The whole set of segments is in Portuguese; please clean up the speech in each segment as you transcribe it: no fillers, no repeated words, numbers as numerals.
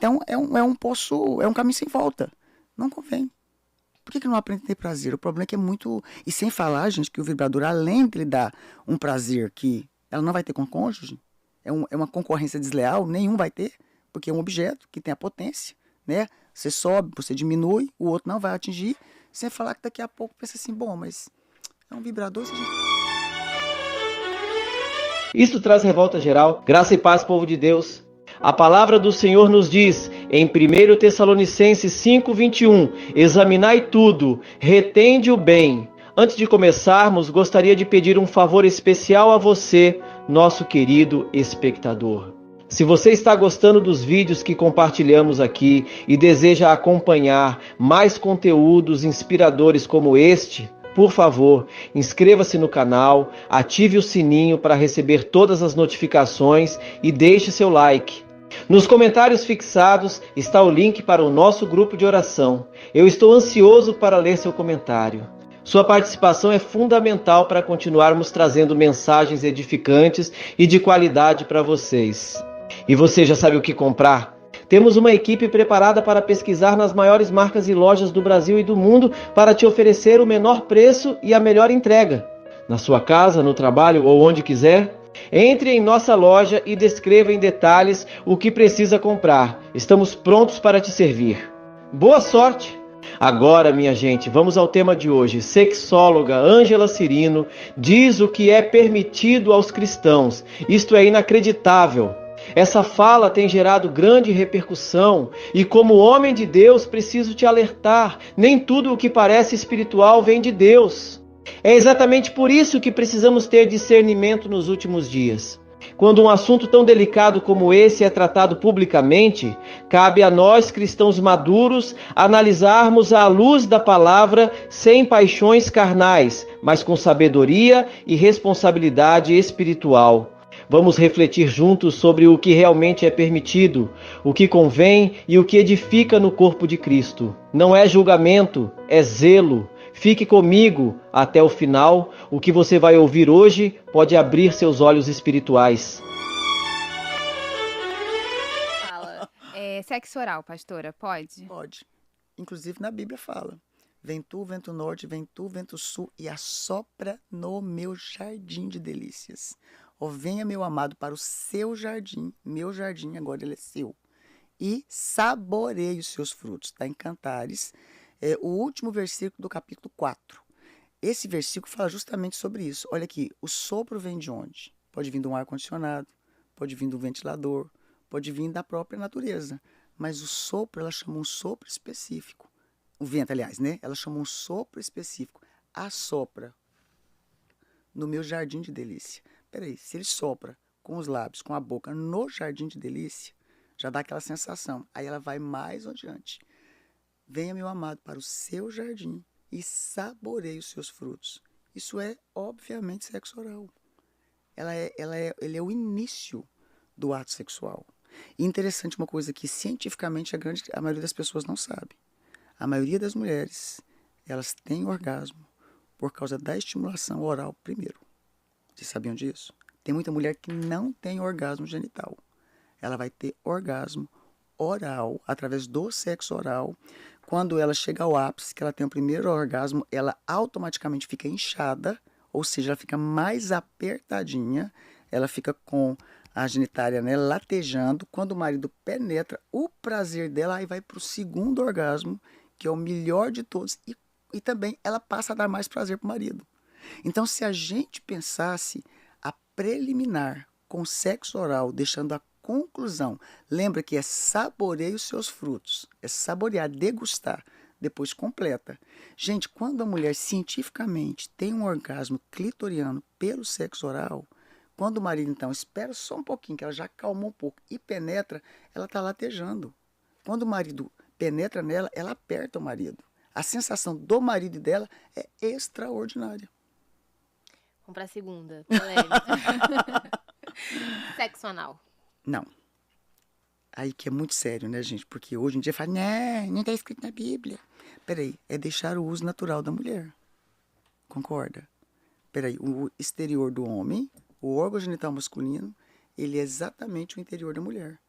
Então, é um poço, é um caminho sem volta. Não convém. Por que não aprende a ter prazer? O problema é que é muito... E sem falar, gente, que o vibrador, além de lhe dar um prazer que ela não vai ter com o cônjuge, é uma concorrência desleal, nenhum vai ter, porque é um objeto que tem a potência, né? Você sobe, você diminui, o outro não vai atingir, sem falar que daqui a pouco pensa assim, bom, mas é um vibrador... Isto traz revolta geral. Graça e paz, povo de Deus. A palavra do Senhor nos diz, em 1 Tessalonicenses 5:21, examinai tudo, retende o bem. Antes de começarmos, gostaria de pedir um favor especial a você, nosso querido espectador. Se você está gostando dos vídeos que compartilhamos aqui e deseja acompanhar mais conteúdos inspiradores como este, por favor, inscreva-se no canal, ative o sininho para receber todas as notificações e deixe seu like. Nos comentários fixados está o link para o nosso grupo de oração. Eu estou ansioso para ler seu comentário. Sua participação é fundamental para continuarmos trazendo mensagens edificantes e de qualidade para vocês. E você já sabe o que comprar? Temos uma equipe preparada para pesquisar nas maiores marcas e lojas do Brasil e do mundo para te oferecer o menor preço e a melhor entrega. Na sua casa, no trabalho ou onde quiser. Entre em nossa loja e descreva em detalhes o que precisa comprar. Estamos prontos para te servir. Boa sorte! Agora, minha gente, vamos ao tema de hoje. Sexóloga Ângela Cirino diz o que é permitido aos cristãos. Isto é inacreditável. Essa fala tem gerado grande repercussão e, como homem de Deus, preciso te alertar: nem tudo o que parece espiritual vem de Deus. É exatamente por isso que precisamos ter discernimento nos últimos dias. Quando um assunto tão delicado como esse é tratado publicamente, cabe a nós, cristãos maduros, analisarmos à luz da palavra sem paixões carnais, mas com sabedoria e responsabilidade espiritual. Vamos refletir juntos sobre o que realmente é permitido, o que convém e o que edifica no corpo de Cristo. Não é julgamento, é zelo. Fique comigo até o final. O que você vai ouvir hoje pode abrir seus olhos espirituais. Fala. Sexo oral, pastora, pode? Pode. Inclusive na Bíblia fala. Vem tu, vento norte, vem tu, vento sul, e assopra no meu jardim de delícias. Ó, venha, meu amado, para o seu jardim. Meu jardim, agora ele é seu. E saboreie os seus frutos. Está em Cantares, o último versículo do capítulo 4. Esse versículo fala justamente sobre isso. Olha aqui, o sopro vem de onde? Pode vir de um ar-condicionado, pode vir do ventilador, pode vir da própria natureza. Mas o sopro, ela chama um sopro específico. O vento, aliás, né? Ela chama um sopro específico. Assopra no meu jardim de delícia. Peraí, se ele sopra com os lábios, com a boca, no jardim de delícia, já dá aquela sensação. Aí ela vai mais adiante. Venha, meu amado, para o seu jardim e saboreie os seus frutos. Isso é, obviamente, sexo oral. Ele é o início do ato sexual. E interessante uma coisa que, cientificamente, a maioria das pessoas não sabe. A maioria das mulheres, elas têm orgasmo por causa da estimulação oral primeiro. Vocês sabiam disso? Tem muita mulher que não tem orgasmo genital. Ela vai ter orgasmo oral, através do sexo oral. Quando ela chega ao ápice, que ela tem o primeiro orgasmo, ela automaticamente fica inchada, ou seja, ela fica mais apertadinha, ela fica com a genitália, né, latejando. Quando o marido penetra, o prazer dela aí vai para o segundo orgasmo, que é o melhor de todos, e também ela passa a dar mais prazer para o marido. Então, se a gente pensasse a preliminar com sexo oral, deixando a conclusão, lembra que é saborear os seus frutos, é saborear, degustar, depois completa. Gente, quando a mulher cientificamente tem um orgasmo clitoriano pelo sexo oral, quando o marido então espera só um pouquinho, que ela já acalmou um pouco e penetra, ela está latejando. Quando o marido penetra nela, ela aperta o marido. A sensação do marido e dela é extraordinária. Vamos pra segunda. Polêmica. Sexo anal. Não. Aí que é muito sério, né, gente? Porque hoje em dia fala, não está escrito na Bíblia. Peraí, é deixar o uso natural da mulher. Concorda? Peraí, o exterior do homem, o órgão genital masculino, ele é exatamente o interior da mulher.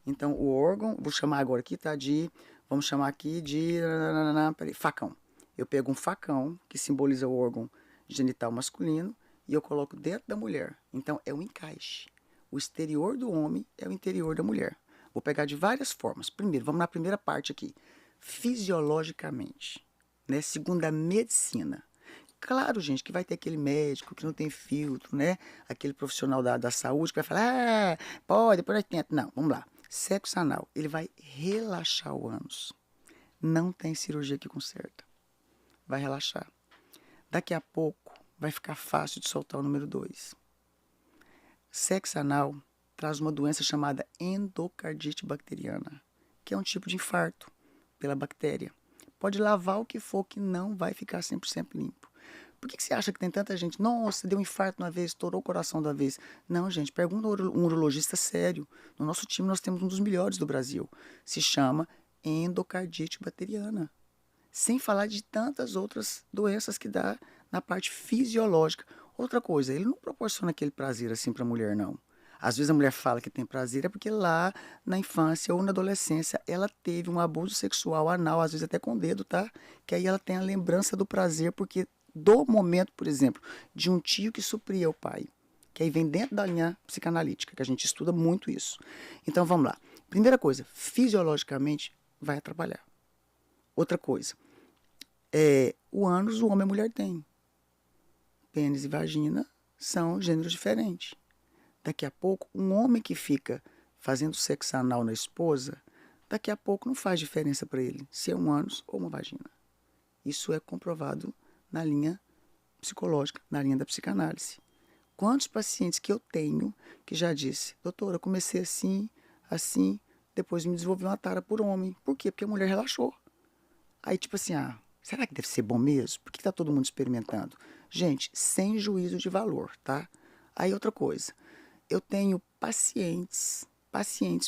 Então, o órgão, vou chamar agora aqui, tá? Vamos chamar aqui de peraí, facão. Eu pego um facão, que simboliza o órgão genital masculino, e eu coloco dentro da mulher. Então, é um encaixe. O exterior do homem é o interior da mulher. Vou pegar de várias formas. Primeiro, vamos na primeira parte aqui. Fisiologicamente, né? Segundo a medicina. Claro, gente, que vai ter aquele médico que não tem filtro, né? Aquele profissional da saúde que vai falar, pode, por 80. Não, vamos lá. Sexo anal, ele vai relaxar o ânus. Não tem cirurgia que conserta. Vai relaxar. Daqui a pouco vai ficar fácil de soltar o número 2. Sexo anal traz uma doença chamada endocardite bacteriana, que é um tipo de infarto pela bactéria. Pode lavar o que for que não vai ficar 100% limpo. Por que você acha que tem tanta gente? Nossa, deu um infarto uma vez, estourou o coração da vez. Não, gente, pergunta um urologista sério. No nosso time nós temos um dos melhores do Brasil. Se chama endocardite bacteriana. Sem falar de tantas outras doenças que dá na parte fisiológica. Outra coisa, ele não proporciona aquele prazer assim para a mulher, não. Às vezes a mulher fala que tem prazer é porque lá na infância ou na adolescência ela teve um abuso sexual anal, às vezes até com o dedo, tá? Que aí ela tem a lembrança do prazer porque do momento, por exemplo, de um tio que supria o pai, que aí vem dentro da linha psicanalítica, que a gente estuda muito isso. Então vamos lá. Primeira coisa, fisiologicamente vai atrapalhar. Outra coisa, o ânus o homem e a mulher têm. Pênis e vagina são gêneros diferentes. Daqui a pouco, um homem que fica fazendo sexo anal na esposa, daqui a pouco não faz diferença para ele se é um ânus ou uma vagina. Isso é comprovado na linha psicológica, na linha da psicanálise. Quantos pacientes que eu tenho que já disse, doutora, eu comecei assim, depois me desenvolvi uma tara por homem. Por quê? Porque a mulher relaxou. Aí tipo assim, será que deve ser bom mesmo? Por que tá todo mundo experimentando? Gente, sem juízo de valor, tá? Aí outra coisa, eu tenho pacientes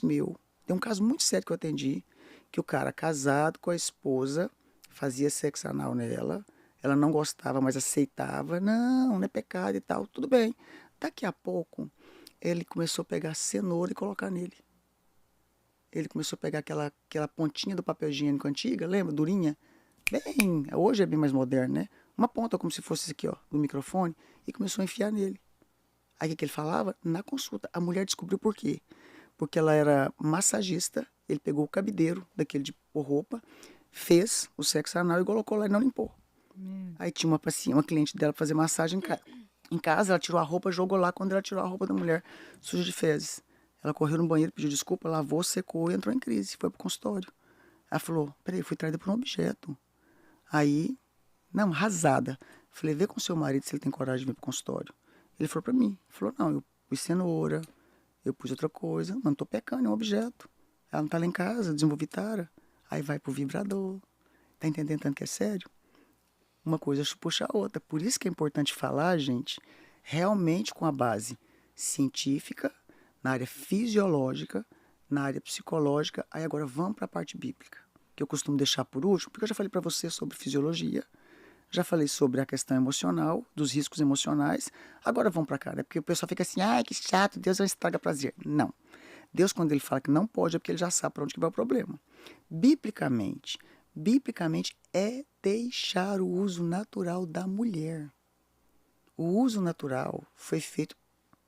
meu, tem um caso muito sério que eu atendi, que o cara casado com a esposa fazia sexo anal nela, ela não gostava, mas aceitava. Não é pecado e tal. Tudo bem. Daqui a pouco, ele começou a pegar cenoura e colocar nele. Ele começou a pegar aquela pontinha do papel higiênico antiga, lembra? Durinha. Bem, hoje é bem mais moderno, né? Uma ponta como se fosse aqui, ó, do microfone, e começou a enfiar nele. Aí o que ele falava? Na consulta. A mulher descobriu por quê. Porque ela era massagista, ele pegou o cabideiro daquele de pôr roupa, fez o sexo anal e colocou lá e não limpou. Aí tinha uma cliente dela pra fazer massagem em casa, ela tirou a roupa, jogou lá. Quando ela tirou a roupa da mulher, suja de fezes. Ela correu no banheiro, pediu desculpa, lavou, secou e entrou em crise. Foi pro consultório. Ela falou, peraí, eu fui traída por um objeto. Aí, não, arrasada. Falei, vê com seu marido se ele tem coragem de vir pro consultório. Ele falou pra mim, falou, não, eu pus cenoura, eu pus outra coisa, mas não tô pecando, é um objeto. Ela não tá lá em casa, desenvolvi tara. Aí vai pro vibrador. Tá entendendo tanto que é sério? Uma coisa puxa a outra. Por isso que é importante falar, gente, realmente com a base científica, na área fisiológica, na área psicológica. Aí agora vamos para a parte bíblica, que eu costumo deixar por último, porque eu já falei para você sobre fisiologia, já falei sobre a questão emocional, dos riscos emocionais. Agora vamos para cá, né? Porque o pessoal fica assim, que chato, Deus não estraga prazer. Não. Deus, quando ele fala que não pode, é porque ele já sabe para onde que vai o problema. Biblicamente é deixar o uso natural da mulher. O uso natural foi feito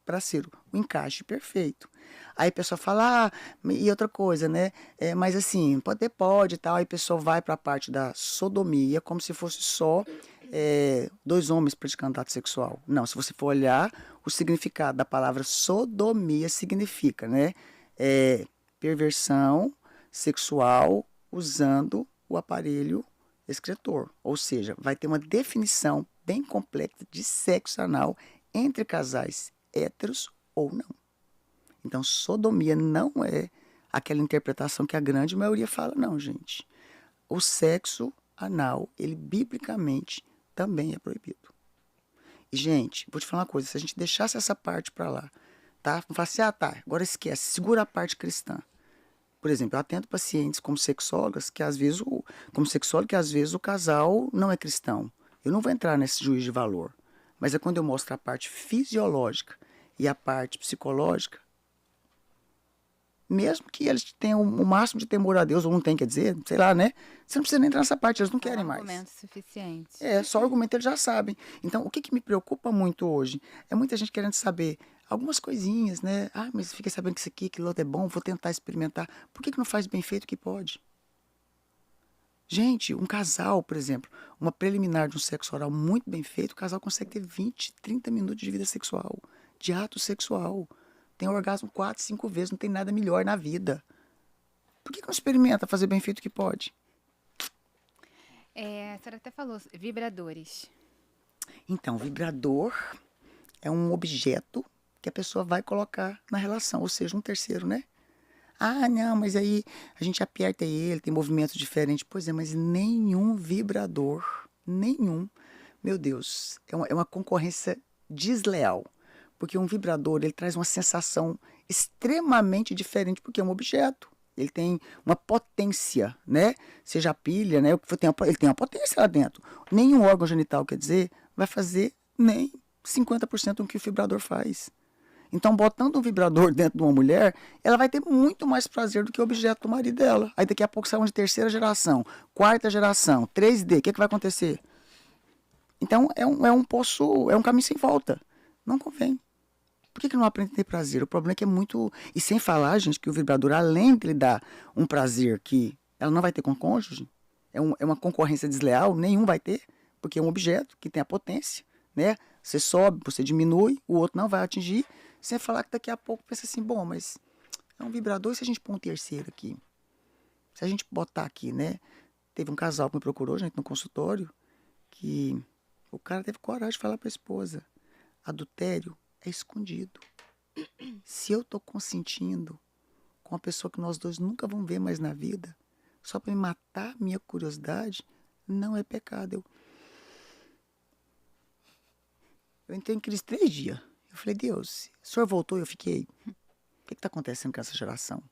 para ser o encaixe perfeito. Aí a pessoa fala, e outra coisa, né? Mas assim, pode e tal. Aí a pessoa vai para a parte da sodomia, como se fosse só dois homens praticando ato sexual. Não, se você for olhar, o significado da palavra sodomia significa, né? Perversão sexual usando o aparelho excretor. Ou seja, vai ter uma definição bem completa de sexo anal entre casais héteros ou não. Então, sodomia não é aquela interpretação que a grande maioria fala, não, gente. O sexo anal, ele biblicamente também é proibido. E, gente, vou te falar uma coisa, se a gente deixasse essa parte para lá, tá? Não fala assim, tá, agora esquece, segura a parte cristã. Por exemplo, eu atendo pacientes como sexólogas que às vezes o casal não é cristão. Eu não vou entrar nesse juízo de valor. Mas é quando eu mostro a parte fisiológica e a parte psicológica, Mesmo que eles tenham o máximo de temor a Deus, ou não tem, quer dizer, sei lá, né? Você não precisa nem entrar nessa parte, eles não querem mais. Argumento suficiente. Só argumento eles já sabem. Então, o que me preocupa muito hoje é muita gente querendo saber algumas coisinhas, né? Ah, mas fiquei sabendo que isso aqui, aquilo outro é bom, vou tentar experimentar. Por que não faz bem feito que pode? Gente, um casal, por exemplo, uma preliminar de um sexo oral muito bem feito, o casal consegue ter 20, 30 minutos de vida sexual, de ato sexual. Tem orgasmo 4, 5 vezes, não tem nada melhor na vida. Por que não experimenta fazer bem feito que pode? A senhora até falou vibradores. Então, vibrador é um objeto que a pessoa vai colocar na relação, ou seja, um terceiro, né? Ah, não, mas aí a gente aperta ele, tem movimentos diferentes. Pois é, mas nenhum vibrador, nenhum, meu Deus, é uma concorrência desleal. Porque um vibrador, ele traz uma sensação extremamente diferente, porque é um objeto. Ele tem uma potência, né? Seja a pilha, né? Ele tem uma potência lá dentro. Nenhum órgão genital, quer dizer, vai fazer nem 50% do que o vibrador faz. Então, botando um vibrador dentro de uma mulher, ela vai ter muito mais prazer do que o objeto do marido dela. Aí daqui a pouco sai um de terceira geração, quarta geração, 3D, o que vai acontecer? Então, é um caminho sem volta. Não convém. Por que não aprende a ter prazer? O problema é que é muito... E sem falar, gente, que o vibrador, além de lhe dar um prazer que ela não vai ter com o cônjuge, é uma concorrência desleal, nenhum vai ter, porque é um objeto que tem a potência, né? Você sobe, você diminui, o outro não vai atingir. Sem falar que daqui a pouco pensa assim, bom, mas é um vibrador, e se a gente pôr um terceiro aqui? Se a gente botar aqui, né? Teve um casal que me procurou, gente, no consultório, que o cara teve coragem de falar para a esposa, adultério é escondido. Se eu tô consentindo com uma pessoa que nós dois nunca vamos ver mais na vida, só para me matar minha curiosidade, não é pecado. Eu entrei em crise 3 dias. Eu falei, Deus, o senhor voltou e eu fiquei. O que está acontecendo com essa geração?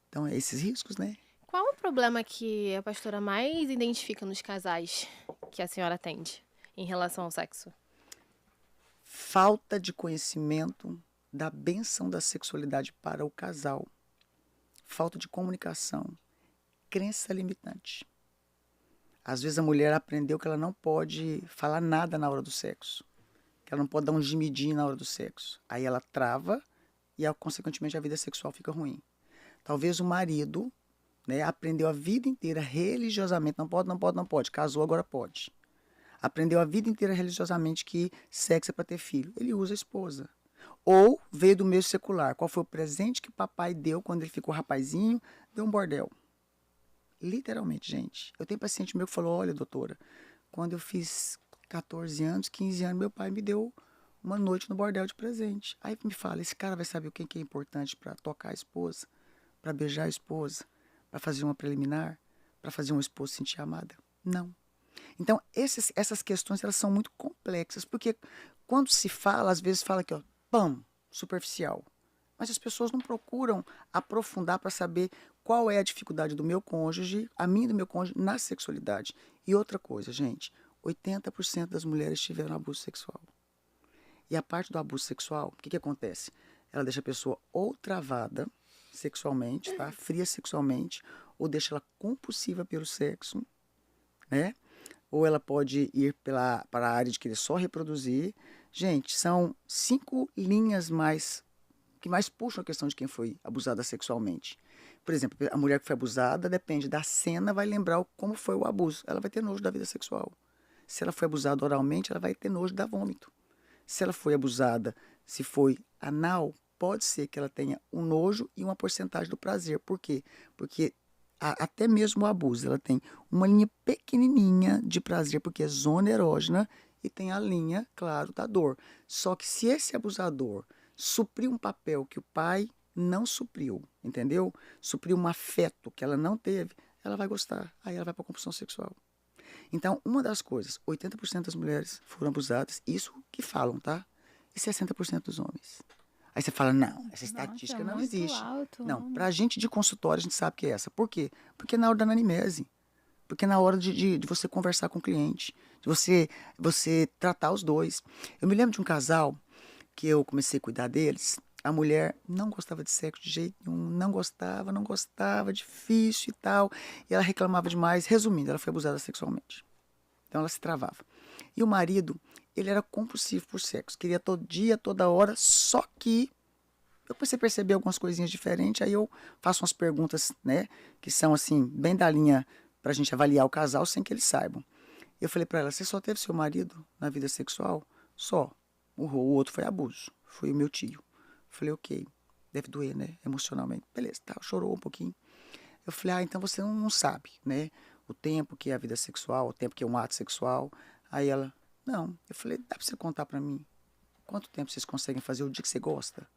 Então, é esses riscos, né? Qual o problema que a pastora mais identifica nos casais que a senhora atende em relação ao sexo? Falta de conhecimento da bênção da sexualidade para o casal. Falta de comunicação. Crença limitante. Às vezes a mulher aprendeu que ela não pode falar nada na hora do sexo. Que ela não pode dar um gemidinho na hora do sexo. Aí ela trava e, consequentemente, a vida sexual fica ruim. Talvez o marido, né, aprendeu a vida inteira religiosamente, não pode. Casou, agora pode. Aprendeu a vida inteira religiosamente que sexo é para ter filho. Ele usa a esposa. Ou veio do meio secular. Qual foi o presente que o papai deu quando ele ficou rapazinho? Deu um bordel. Literalmente, gente. Eu tenho paciente meu que falou, olha, doutora, quando eu fiz 14 anos, 15 anos, meu pai me deu uma noite no bordel de presente. Aí me fala, esse cara vai saber o que é importante para tocar a esposa, para beijar a esposa, para fazer uma preliminar, para fazer uma esposa se sentir amada? Não. Então, essas questões, elas são muito complexas, porque quando se fala, às vezes fala que, ó, pam, superficial. Mas as pessoas não procuram aprofundar para saber qual é a dificuldade do meu cônjuge, a minha e do meu cônjuge, na sexualidade. E outra coisa, gente, 80% das mulheres tiveram abuso sexual. E a parte do abuso sexual, o que acontece? Ela deixa a pessoa ou travada sexualmente, tá? Fria sexualmente, ou deixa ela compulsiva pelo sexo, né? Ou ela pode ir para a área de querer só reproduzir. Gente, são 5 linhas que mais puxam a questão de quem foi abusada sexualmente. Por exemplo, a mulher que foi abusada, depende da cena, vai lembrar como foi o abuso. Ela vai ter nojo da vida sexual. Se ela foi abusada oralmente, ela vai ter nojo da vômito. Se ela foi abusada, se foi anal, pode ser que ela tenha um nojo e uma porcentagem do prazer. Por quê? Porque até mesmo o abuso, ela tem uma linha pequenininha de prazer, porque é zona erógena, e tem a linha, claro, da dor. Só que se esse abusador supriu um papel que o pai não supriu, entendeu? Supriu um afeto que ela não teve, ela vai gostar. Aí ela vai para a compulsão sexual. Então, uma das coisas, 80% das mulheres foram abusadas, isso que falam, tá? E 60% dos homens. Aí você fala, não, essa estatística não existe. Alto, não, pra gente de consultório, a gente sabe que é essa. Por quê? Porque é na hora da anamnese. Porque é na hora de você conversar com o cliente, de você tratar os dois. Eu me lembro de um casal que eu comecei a cuidar deles, A mulher não gostava de sexo de jeito nenhum, não gostava, difícil e tal. E ela reclamava demais. Resumindo, ela foi abusada sexualmente. Então ela se travava. E o marido, ele era compulsivo por sexo. Queria todo dia, toda hora, só que eu comecei a perceber algumas coisinhas diferentes. Aí eu faço umas perguntas, né, que são assim, bem da linha pra gente avaliar o casal sem que eles saibam. Eu falei pra ela, você só teve seu marido na vida sexual? Só. O outro foi abuso. Foi o meu tio. Falei, ok, deve doer, né, emocionalmente. Beleza, tá, chorou um pouquinho. Eu falei, então você não sabe, né, o tempo que é a vida sexual, o tempo que é um ato sexual. Aí ela, não. Eu falei, dá pra você contar pra mim quanto tempo vocês conseguem fazer o dia que você gosta?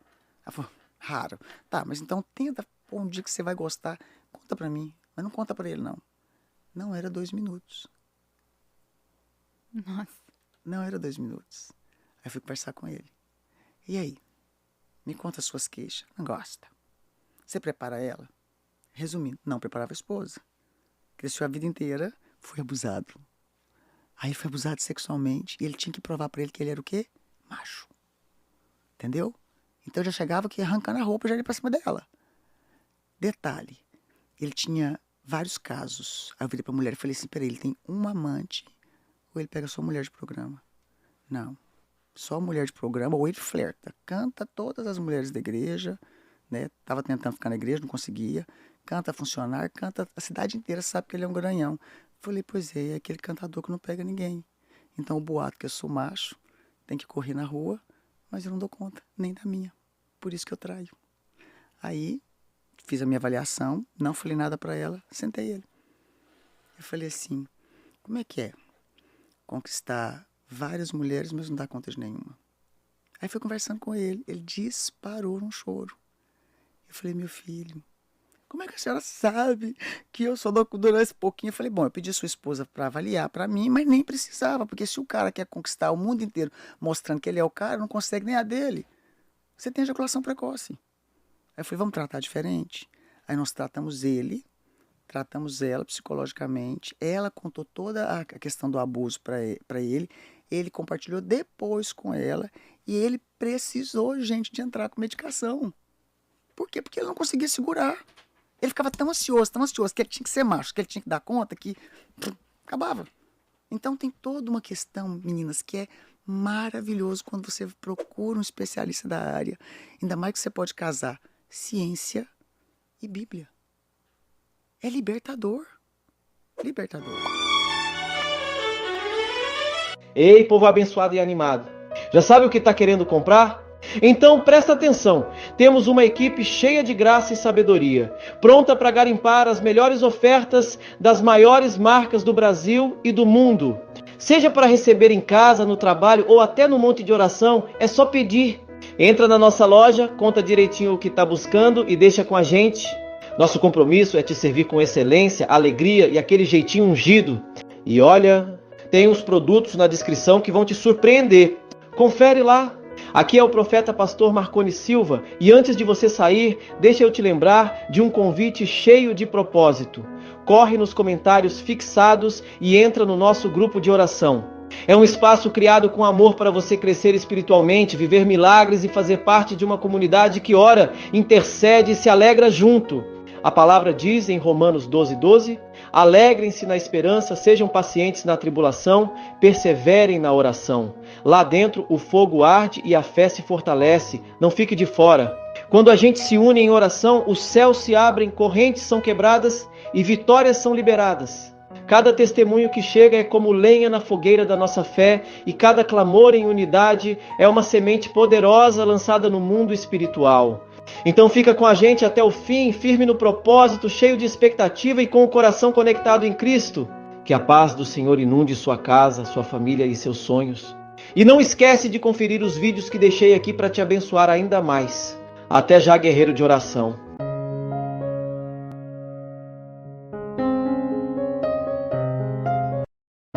Ela falou, raro. Tá, mas então tenta pôr um dia que você vai gostar, conta pra mim. Mas não conta pra ele, não. Não era 2 minutos. Nossa. Não era 2 minutos. Aí eu fui conversar com ele. E aí? Me conta as suas queixas. Não gosta. Você prepara ela? Resumindo, não preparava a esposa. Cresceu a vida inteira, foi abusado. Aí ele foi abusado sexualmente e ele tinha que provar pra ele que ele era o quê? Macho. Entendeu? Então eu já chegava aqui arrancando a roupa e já ia pra cima dela. Detalhe, ele tinha vários casos. Aí eu virei pra mulher e falei assim, peraí, ele tem uma amante ou ele pega só mulher de programa? Não. Só mulher de programa, ou ele flerta. Canta todas as mulheres da igreja, né? Tava tentando ficar na igreja, não conseguia. Canta funcionário, canta a cidade inteira, sabe que ele é um garanhão. Falei, pois é aquele cantador que não pega ninguém. Então o boato que eu sou macho, tem que correr na rua, mas eu não dou conta, nem da minha. Por isso que eu traio. Aí, fiz a minha avaliação, não falei nada pra ela, sentei ele. Eu falei assim, como é que é conquistar várias mulheres, mas não dá conta de nenhuma? Aí fui conversando com ele disparou num choro. Eu falei, meu filho, como é que a senhora sabe que eu só dou durante esse pouquinho? Eu falei, bom, eu pedi a sua esposa para avaliar para mim, mas nem precisava, porque se o cara quer conquistar o mundo inteiro mostrando que ele é o cara, não consegue nem a dele. Você tem ejaculação precoce. Aí eu falei, vamos tratar diferente? Aí nós tratamos ele, tratamos ela psicologicamente, ela contou toda a questão do abuso para ele compartilhou depois com ela e ele precisou, gente, de entrar com medicação. Por quê? Porque ele não conseguia segurar. Ele ficava tão ansioso, que ele tinha que ser macho, que ele tinha que dar conta, que acabava. Então tem toda uma questão, meninas, que é maravilhoso quando você procura um especialista da área. Ainda mais que você pode casar ciência e Bíblia. É libertador. Libertador. Ei, povo abençoado e animado. Já sabe o que está querendo comprar? Então presta atenção, temos uma equipe cheia de graça e sabedoria, pronta para garimpar as melhores ofertas das maiores marcas do Brasil e do mundo. Seja para receber em casa, no trabalho ou até no monte de oração, é só pedir. Entra na nossa loja, conta direitinho o que está buscando e deixa com a gente. Nosso compromisso é te servir com excelência, alegria e aquele jeitinho ungido. E olha, tem uns produtos na descrição que vão te surpreender. Confere lá. Aqui é o profeta pastor Marconi Silva e antes de você sair, deixa eu te lembrar de um convite cheio de propósito. Corre nos comentários fixados e entra no nosso grupo de oração. É um espaço criado com amor para você crescer espiritualmente, viver milagres e fazer parte de uma comunidade que ora, intercede e se alegra junto. A palavra diz em Romanos 12:12, alegrem-se na esperança, sejam pacientes na tribulação, perseverem na oração. Lá dentro o fogo arde e a fé se fortalece, não fique de fora. Quando a gente se une em oração, os céus se abrem, correntes são quebradas e vitórias são liberadas. Cada testemunho que chega é como lenha na fogueira da nossa fé e cada clamor em unidade é uma semente poderosa lançada no mundo espiritual. Então fica com a gente até o fim, firme no propósito, cheio de expectativa e com o coração conectado em Cristo. Que a paz do Senhor inunde sua casa, sua família e seus sonhos. E não esquece de conferir os vídeos que deixei aqui para te abençoar ainda mais. Até já, guerreiro de oração.